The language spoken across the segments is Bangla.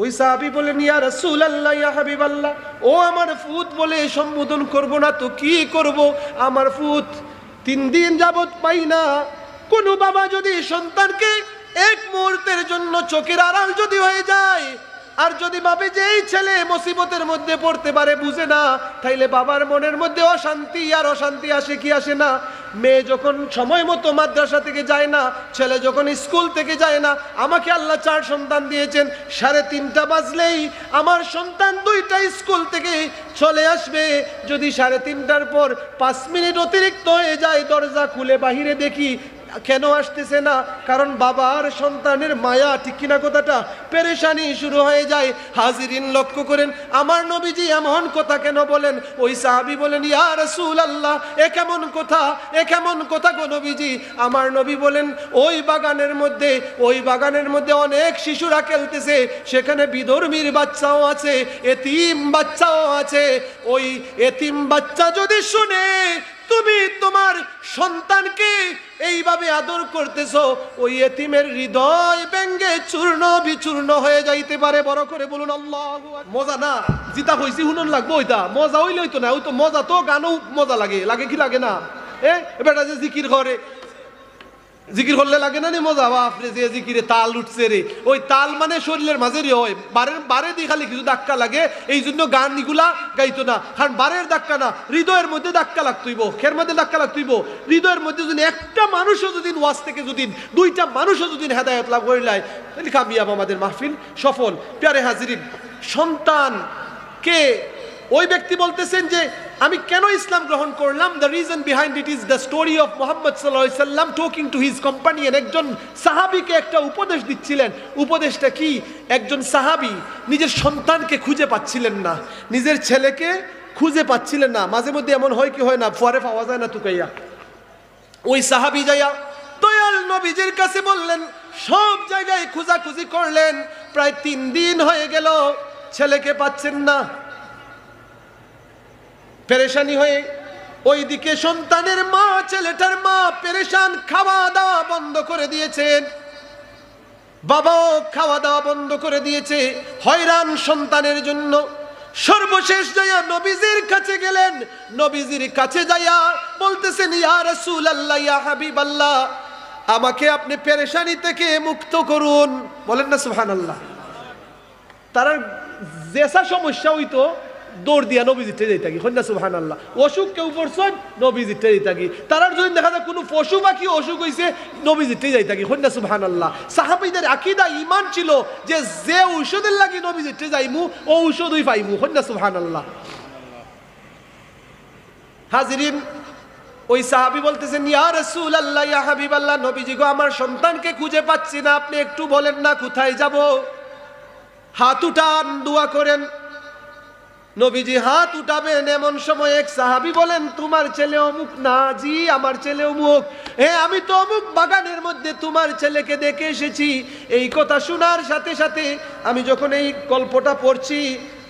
ওই সাহাবী বলেন, ইয়া রাসূলুল্লাহ, ইয়া হাবিবাল্লাহ, ও আমার ফুত বলে সম্বোধন করব না তো কি করব? আমার ফুত 3 দিন যাবত পাই না। কোনো বাবা যদি সন্তানকে এক মুহূর্তের জন্য চোখের আড়াল যদি হয়ে যায়, আর যদি ভাবে যে এই ছেলে মুসিবতের মধ্যে পড়তে পারে, বুঝে না, তাইলে বাবার মনের মধ্যে অশান্তি আর অশান্তি আসে কি আসে না? মেয়ে যখন সময় মতো মাদ্রাসা থেকে যায় না, ছেলে যখন স্কুল থেকে যায় না, আমাকে আল্লাহ 4 সন্তান দিয়েছেন, 3:30 বাজলেই আমার সন্তান 2টা স্কুল থেকে চলে আসবে। যদি 3:30টার পর 5 মিনিট অতিরিক্ত হয়ে যায়, দরজা খুলে বাহিরে দেখি কেন আসতেছে না, কারণ বাবার সন্তানের মায়া, ঠিক কিনা কথাটা, পেরেশানি শুরু হয়ে যায়। হাজিরিন লক্ষ্য করেন, আমার নবীজি এমন কথা কেন বলেন? ওই সাহাবী বলেন, ইয়া রাসূলুল্লাহ, এ কেমন কথা, এ কেমন কথা গো নবীজি? আমার নবী বলেন, ওই বাগানের মধ্যে অনেক শিশুরা খেলতেছে, সেখানে বিধর্মীর বাচ্চাও আছে, এতিম বাচ্চাও আছে। ওই এতিম বাচ্চা যদি শুনে তুমি তোমার সন্তানকে এইভাবে আদর করতেছো, ওই এতিমের হৃদয় ব্যঙ্গে চূর্ণ বিচূর্ণ হয়ে যাইতে পারে। বড় করে বলুন আল্লাহু আকবার। মজা না, জিতা হইছি হুনন লাগবো, ওইটা মজা হইলেই তো না, ওই তো মজা, তো গানও মজা লাগে, লাগে কি লাগে না? এবারটা যে জিকির করে, জিকির করলে লাগে না নি মজা? বাপরে, যে জিকিরে তাল উঠছে রে, ওই তাল মানে শরীরের মাঝেরই হয়, বারে দিয়ে খালি কিছু ধাক্কা লাগে, এই জন্য গান এগুলা গাইতো না, কারণ বারের ধাক্কা না, হৃদয়ের মধ্যে ধাক্কা লাগতইব, খের মধ্যে ধাক্কা লাগতইব। হৃদয়ের মধ্যে যদি একটা মানুষও যদি ওয়াজ থেকে যদি 2টা মানুষও যদি হেদায়েত লাভ করিলায়, তাহলে কামিয়াব আমাদের মাহফিল, সফল। প্যারে হাজিরিন, সন্তানকে ওই ব্যক্তি বলতেছেন যে আমি কেন ইসলাম গ্রহণ করলাম, the reason behind it is the story of Muhammad সাল্লাল্লাহু আলাইহি সাল্লাম টকিং টু হিজ কম্পানিয়ন। একজন সাহাবীকে একটা উপদেশ দিচ্ছিলেন। উপদেশটা কি? একজন সাহাবী নিজের সন্তানকে খুঁজে পাচ্ছিলেন না, নিজের ছেলেকে খুঁজে পাচ্ছিলেন না। মাঝে মধ্যে এমন হয় কি হয় না, পরে পাওয়া যায় না তুকাইয়া। ওই সাহাবী যাইয়া দয়াল নবীজির কাছে বললেন, সব জায়গায় খোঁজাখুঁজি করলেন, প্রায় 3 দিন হয়ে গেল, ছেলেকে পাচ্ছেন না। পেরেশানি হয়ে ওইদিকে সন্তানের মা, ছেলেটার মা পেরেশান, খাওয়া দাওয়া বন্ধ করে দিয়েছেন, বাবাও খাওয়া দাওয়া বন্ধ করে দিয়েছে, হয়রান সন্তানের জন্য। সর্বশেষ যাইয়া নবীজির কাছে গেলেন। নবীজির কাছে যাইয়া বলতেছেন, ইয়া রাসূলুল্লাহ, ইয়া হাবিবাল্লাহ, আমাকে আপনি পেরেশানি থেকে মুক্ত করুন। বলেন না সুবহানাল্লাহ। তার যেসা সমস্যা হইতো দৌড় দিয়া নবীজিতে যাই থাকি, হন্যা সুবহানাল্লাহ। অসুখ কেউ পড়ছেন, নবীজিতে যাই থাকি। তারার যদি দেখা যায় কোনো পশু পাখি অসুখ হয়েছে, নবীজিতে যাই থাকি, হন্যা সুবহানাল্লাহ। সাহাবীদের আকীদা ঈমান ছিল যে যে ঔষধের লাগি নবীজিতে যাইমু, ও ঔষধই পাইমু, হন্যা সুবহানাল্লাহ। হাজিরিন, ওই সাহাবী বলতেছেন, ইয়া রাসূলুল্লাহ, ইয়া হাবিবাল্লাহ, নবীজি গো, আমার সন্তানকে খুঁজে পাচ্ছি না, আপনি একটু বলেন না কোথায় যাব? হাত উঠান, দোয়া করেন। নবীজি হাত উঠাবেন, এমন সময় এক সাহাবী বলেন, তোমার ছেলে অমুক? না জি, আমার ছেলে অমুক। আমি তো অমুক বাগানের মধ্যে তোমার ছেলেকে দেখে এসেছি। এই কথা শোনার সাথে সাথে আমি যখন এই গল্পটা পড়ছি,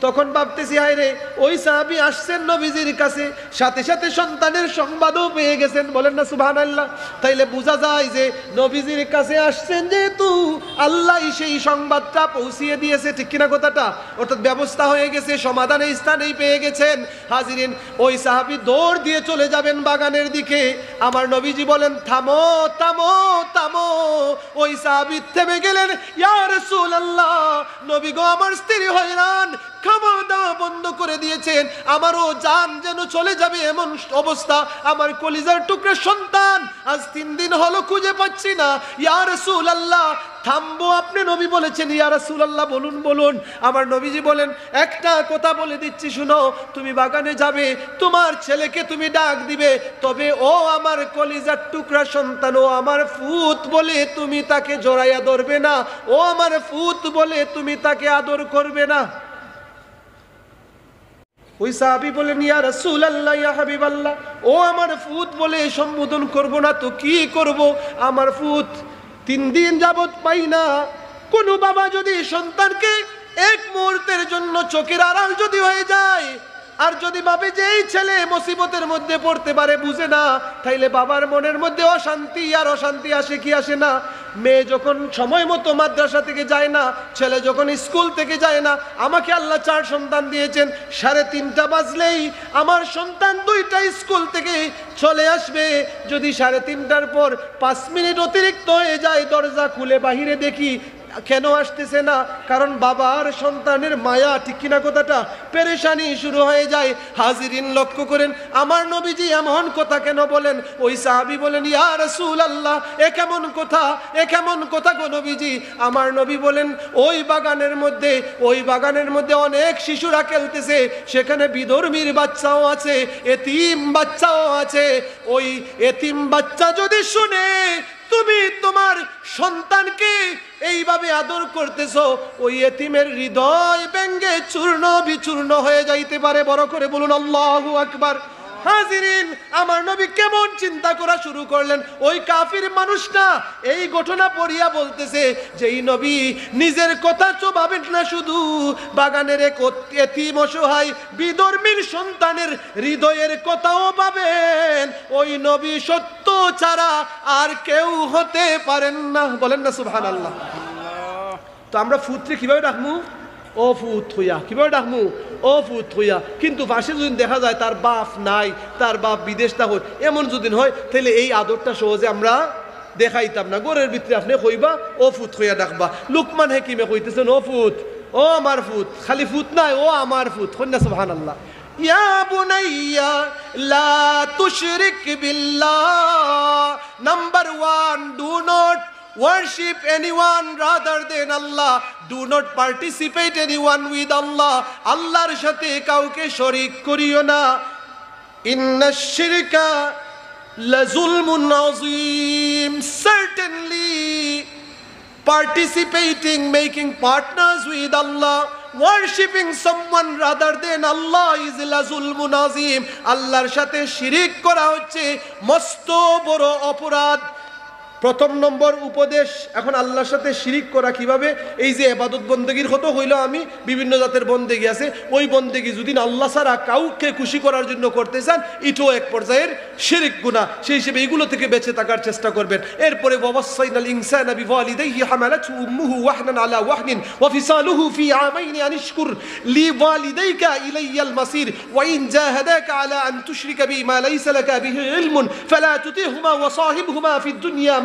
তখন ভাবতেছি, হায় রে, ওই সাহাবী আসছেন নবীজির কাছে, সাথে সাথে সন্তানের সংবাদও পেয়ে গেছেন। বলেন না সুবহানাল্লাহ। তাইলে বোঝা যায় যে নবীজির কাছে আসছেন যেহেতু, আল্লাহ সেই সংবাদটা পৌঁছিয়ে দিয়েছে, ঠিক কিনা কথাটা? অর্থাৎ ব্যবস্থা হয়ে গেছে, সমাধানের স্থানেই পেয়ে গেছেন। হাজিরিন, ওই সাহাবী দৌড় দিয়ে চলে যাবেন বাগানের দিকে। আমার নবীজি বলেন, থামো থামো থামো। ওই সাহাবী থেমে গেলেন। ইয়া রাসূলুল্লাহ, নবী গো, আমার স্ত্রী হয়রান, খাওয়া দাওয়া বন্ধ করে দিয়েছেন, আমারও জান যেন চলে যাবে এমন অবস্থা, আমার কলিজার টুকরা সন্তান আজ 3 দিন হলো খুঁজে পাচ্ছি না। ইয়া রাসূলুল্লাহ, থামবো, আপনি নবী বলেছেন। ইয়া রাসূলুল্লাহ, বলুন বলুন। আমার নবীজি বলেন, একটা কথা বলে দিচ্ছি শুনো, তুমি বাগানে যাবে, তোমার ছেলেকে তুমি ডাক দিবে, তবে ও আমার কলিজার টুকরা সন্তান, ও আমার ফুত বলে তুমি তাকে জড়াইয়া ধরবে না, ও আমার ফুত বলে তুমি তাকে আদর করবে না। ওই সাহাবী বলেন, ইয়া রাসূলুল্লাহ, ইয়া হাবিবাল্লাহ, ও আমার ফুত বলে সম্বোধন করব না তো কি করব? আমার ফুত 3 দিন যাবত পাই না। কোনো বাবা যদি সন্তানকে এক মুহূর্তের জন্য চোখের আড়াল যদি হয়ে যায়, আর যদি ভাবে যে এই ছেলে মুসিবতের মধ্যে পড়তে পারে, বুঝে না, তাইলে বাবার মনের মধ্যে অশান্তি আর অশান্তি আসে কি আসে না? মেয়ে যখন সময় মতো মাদ্রাসা থেকে যায় না, ছেলে যখন স্কুল থেকে যায় না, আমাকে আল্লাহ 4 সন্তান দিয়েছেন, 3:30 বাজলেই আমার সন্তান 2টা স্কুল থেকে চলে আসবে। যদি 3:30টার পর 5 মিনিট অতিরিক্ত হয়ে যায়, দরজা খুলে বাহিরে দেখি কেন আসতেছে না, কারণ বাবার সন্তানের মায়া, ঠিক কিনা কথাটা, পেরেশানি শুরু হয়ে যায়। হাজিরিন লক্ষ্য করেন, আমার নবীজি এমন কথা কেন বলেন? ওই সাহাবী বলেন, ইয়া রাসূলুল্লাহ, এ কেমন কথা, এ কেমন কথা গো নবীজি? আমার নবী বলেন, ওই বাগানের মধ্যে অনেক শিশুরা খেলতেছে, সেখানে বিধর্মীর বাচ্চাও আছে, এতিম বাচ্চাও আছে। ওই এতিম বাচ্চা যদি শুনে তুমি তোমার সন্তানকে এইভাবে আদর করতেছো, ওই এতিমের হৃদয় ব্যঙ্গে চূর্ণ বিচূর্ণ হয়ে যাইতে পারে। বড় করে বলুন আল্লাহু আকবার। হাজিরিন, আমার নবী কেমন চিন্তা করা শুরু করলেন? ওই কাফির মানুষটা এই ঘটনা পড়িয়া বলতেছে যে এই নবী নিজের কথা তো ভাবেন না, শুধু বাগানের এক এতিম অসহায় বিধর্মীর সন্তানের হৃদয়ের কথাও ভাবেন। ওই নবী সত্য ছাড়া আর কেউ হতে পারেন না। বলেন না সুবহানাল্লাহ। তো আমরা ফুতরে কিভাবে ডাকমু? ও ফুত হইয়া। কিভাবে ডাকমু? ও ফুত হইয়া। কিন্তু পাশে যদি দেখা যায় তার বাপ নাই, তার বাপ বিদেশ থাকুন, এমন যদি হয়, তাহলে এই আদরটা সহজে আমরা দেখাইতাম না। গোরের ভিতরে আপনি কইবা ও ফুত হইয়া ডাকবা। লুকমান হাকিমে কইতেছেন ও ফুত, ও আমার ফুত। খালি ফুত নাই, ও আমার ফুত। কন্যা সুবহানাল্লাহ। ইয়া বুনাইয়া লা তুশরিক বিল্লাহ। Number 1, do not worship anyone rather than Allah. Do not participate anyone with Allah. আল্লাহর সাথে কাউকে শরীক করিও না। ইন্না শিরকা লাযুলমুন আযীম। Certainly participating, making partners with Allah, worshipping someone rather than Allah is lazulmun azim. আল্লাহর সাথে শিরিক করা হচ্ছে মস্ত বড় অপরাধ। প্রথম নম্বর উপদেশ। এখন আল্লাহর সাথে শিরিক করা কিভাবে? এই যে ইবাদত বন্দেগীর কথা হইল, আমি বিভিন্ন জাতের বন্দেগী আছে, ওই বন্দেগী যদি আল্লাহ ছাড়া কাউকে খুশি করার জন্য করতে চান, এটাও এক পর্যায়ের শিরিক গুনাহ। সেই হিসেবে এইগুলো থেকে বেঁচে থাকার চেষ্টা করবেন। এরপরে ওয়াসাইনাল ইনসানা বিওয়ালিদাইহি হামালাতহু উম্মুহু ওয়াহনান আলা ওয়াহনিন ওয়া ফিসালুহু ফি আমাইনি আন ইশকুর লিওয়ালিদাইকা ইলাইয়াল মাসির ওয়া ইন জাহাদাকা আলা আন তুশরিকা বিমা লাইসা লাকা বিহি ইলমুন ফালা তুতিহুমা ওয়া সাহিবহুমা ফিদ দুনিয়া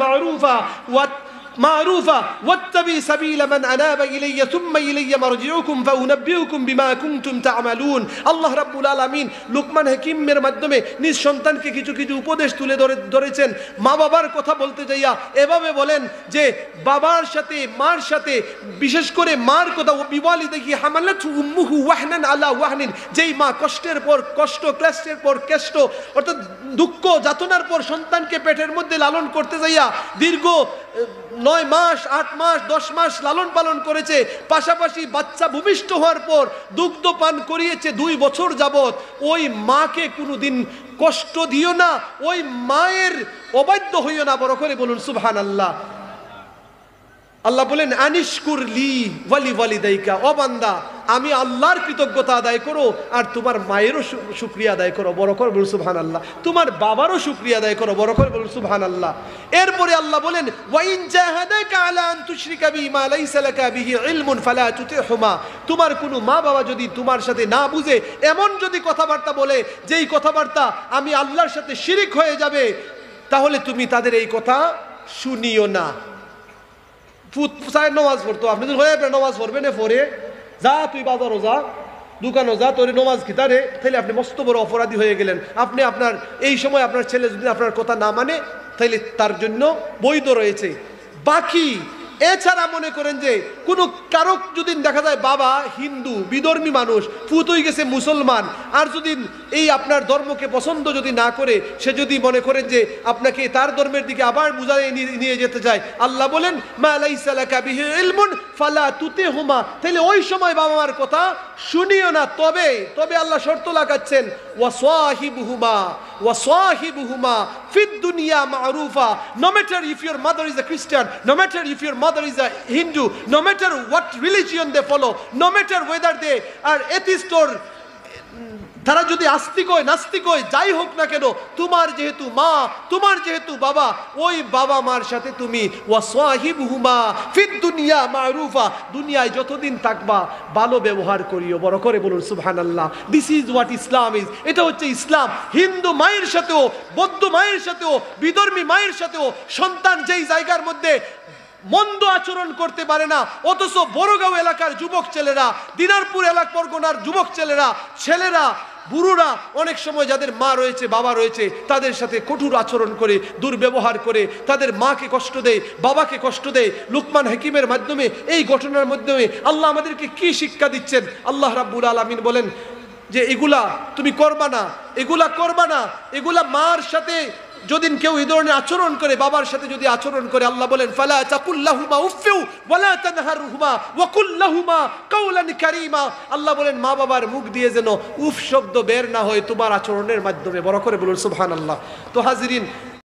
معروفة واتبع سبيل من أناب إلي ثم إلي مرجعكم فأنبئكم بما كنتم تعملون. আল্লাহ রাব্বুল আলামিন লুকমান হাকিমের মাধ্যমে নিজ সন্তানকে কিছু কিছু উপদেশ তুলে ধরেছেন। মা বাবার কথা বলতে যাইয়া এভাবে বলেন যে বাবার সাথে মার সাথে, বিশেষ করে মার কথা, বিওয়ালিদাইহি হামালাতহু উম্মুহু ওয়াহনান আলা ওয়াহনিন, যেই মা কষ্টের পর কষ্ট, ক্লেশের পর কষ্ট, অর্থাৎ দুঃখ যাতনার পর সন্তানকে পেটের মধ্যে লালন করতে যাইয়া দীর্ঘ 9 মাস, 8 মাস, 10 মাস লালন পালন করেছে, পাশাপাশি বাচ্চা ভূমিষ্ঠ হওয়ার পর দুগ্ধ পান করিয়েছে 2 বছর যাবত, ওই মাকে কোনোদিন কষ্ট দিও না, ওই মায়ের অবাধ্য হইও না। বড় করে বলুন সুবহানাল্লাহ। আল্লাহ বলেন আনিশকুর লি ওয়ালি ওয়ালিদাইকা। ও বান্দা, আমি আল্লাহর কৃতজ্ঞতা আদায় করো আর তোমার মায়েরও শুকরিয়া আদায় করো। বড় করে বলুন সুবহানাল্লাহ। তোমার বাবারও শুকরিয়া আদায় করো। বড় করে বলুন সুবহানাল্লাহ। এরপরে আল্লাহ বলেন ওয়া ইন জাহাদাকা আলা আন তুশরিকা বিমা লাইসা লাকা বিহি ইলমুন ফালা তুতিহুমা। তোমার কোনো মা বাবা যদি তোমার সাথে না বুঝে এমন যদি কথাবার্তা বলে যেই কথাবার্তা আমি আল্লাহর সাথে শিরিক হয়ে যাবে, তাহলে তুমি তাদের এই কথা শুনিও না। ফুত চায় নমাজ পড়তো, আপনি যদি হয়ে নমাজ পড়বেন, পড়ে যা তুই বাজারও যা, দোকানও যা, তোর নমাজ খিতারে, তাহলে আপনি মস্ত বড় অপরাধী হয়ে গেলেন। আপনি আপনার এই সময় আপনার ছেলে যদি আপনার কথা না মানে, তাহলে তার জন্য বৈধ রয়েছে। বাকি এছাড়া মনে করেন যে কোনো কারক যদি দেখা যায় বাবা হিন্দু বিধর্মী মানুষ, ফুত হয়ে গেছে মুসলমান, আর যদি এই আপনার ধর্মকে পছন্দ যদি না করে, সে যদি মনে করেন যে আপনাকে তার ধর্মের দিকে আবার বুঝাই নিয়ে যেতে চায়, আল্লাহ বলেন মা লাইসা লাকা বিহি ইলমুন ফালা তুতিহুমা। তাহলে ওই সময় বাবা মার কথা শুনিও না। তবে আল্লাহ শর্ত লাগাচ্ছেন ওয়াসাহিবুহুমা ফিদ দুনিয়া Marufa. No matter if your mother is a Christian, no matter if your mother is a Hindu, no matter what religion they follow, no matter whether they are atheist or তারা যদি আস্তিক হয় নাস্তিক হয় যাই হোক না কেন, তোমার যেহেতু মা, তোমার যেহেতু বাবা, ওই বাবা মার সাথে তুমি ওয়াসাহিবহুমা ফিদ দুনিয়া মারুফা, দুনিয়ায় যতদিন থাকবা ভালো ব্যবহার করিও। বড় করে বলুন সুবহানাল্লাহ। This is what Islam is. এটা হচ্ছে ইসলাম। হিন্দু মায়ের সাথেও, বৌদ্ধ মায়ের সাথেও, বিধর্মী মায়ের সাথেও সন্তান যেই জায়গার মধ্যে মন্দ আচরণ করতে পারে না, অথচ বড়গাঁও এলাকার যুবক ছেলেরা, দিনারপুর এলাকা পরগনার যুবক ছেলেরা বুড়োরা অনেক সময় যাদের মা রয়েছে বাবা রয়েছে তাদের সাথে কঠোর আচরণ করে, দুর্ব্যবহার করে, তাদের মাকে কষ্ট দেয়, বাবাকে কষ্ট দেয়। লুকমান হাকিমের মাধ্যমে, এই ঘটনার মাধ্যমে আল্লাহ আমাদেরকে কি শিক্ষা দিচ্ছেন? আল্লাহ রাব্বুল আলামিন বলেন যে এগুলা তুমি করবা না, এগুলা করবা না, এগুলা মার সাথে যদি কেউ এই ধরনের আচরণ করে, বাবার সাথে যদি আচরণ করে, আল্লাহ বলেন ফালা তাকুল্লাহুমা উফফু ওয়ালা তানহারহুমা ওয়া কুল্লাহুমা কাওলান কারীমা। আল্লাহ বলেন মা বাবার মুখ দিয়ে যেন উফ শব্দ বের না হয় তোমার আচরণের মাধ্যমে। বড় করে বলুন সুবহানাল্লাহ। তো হাজিরিন,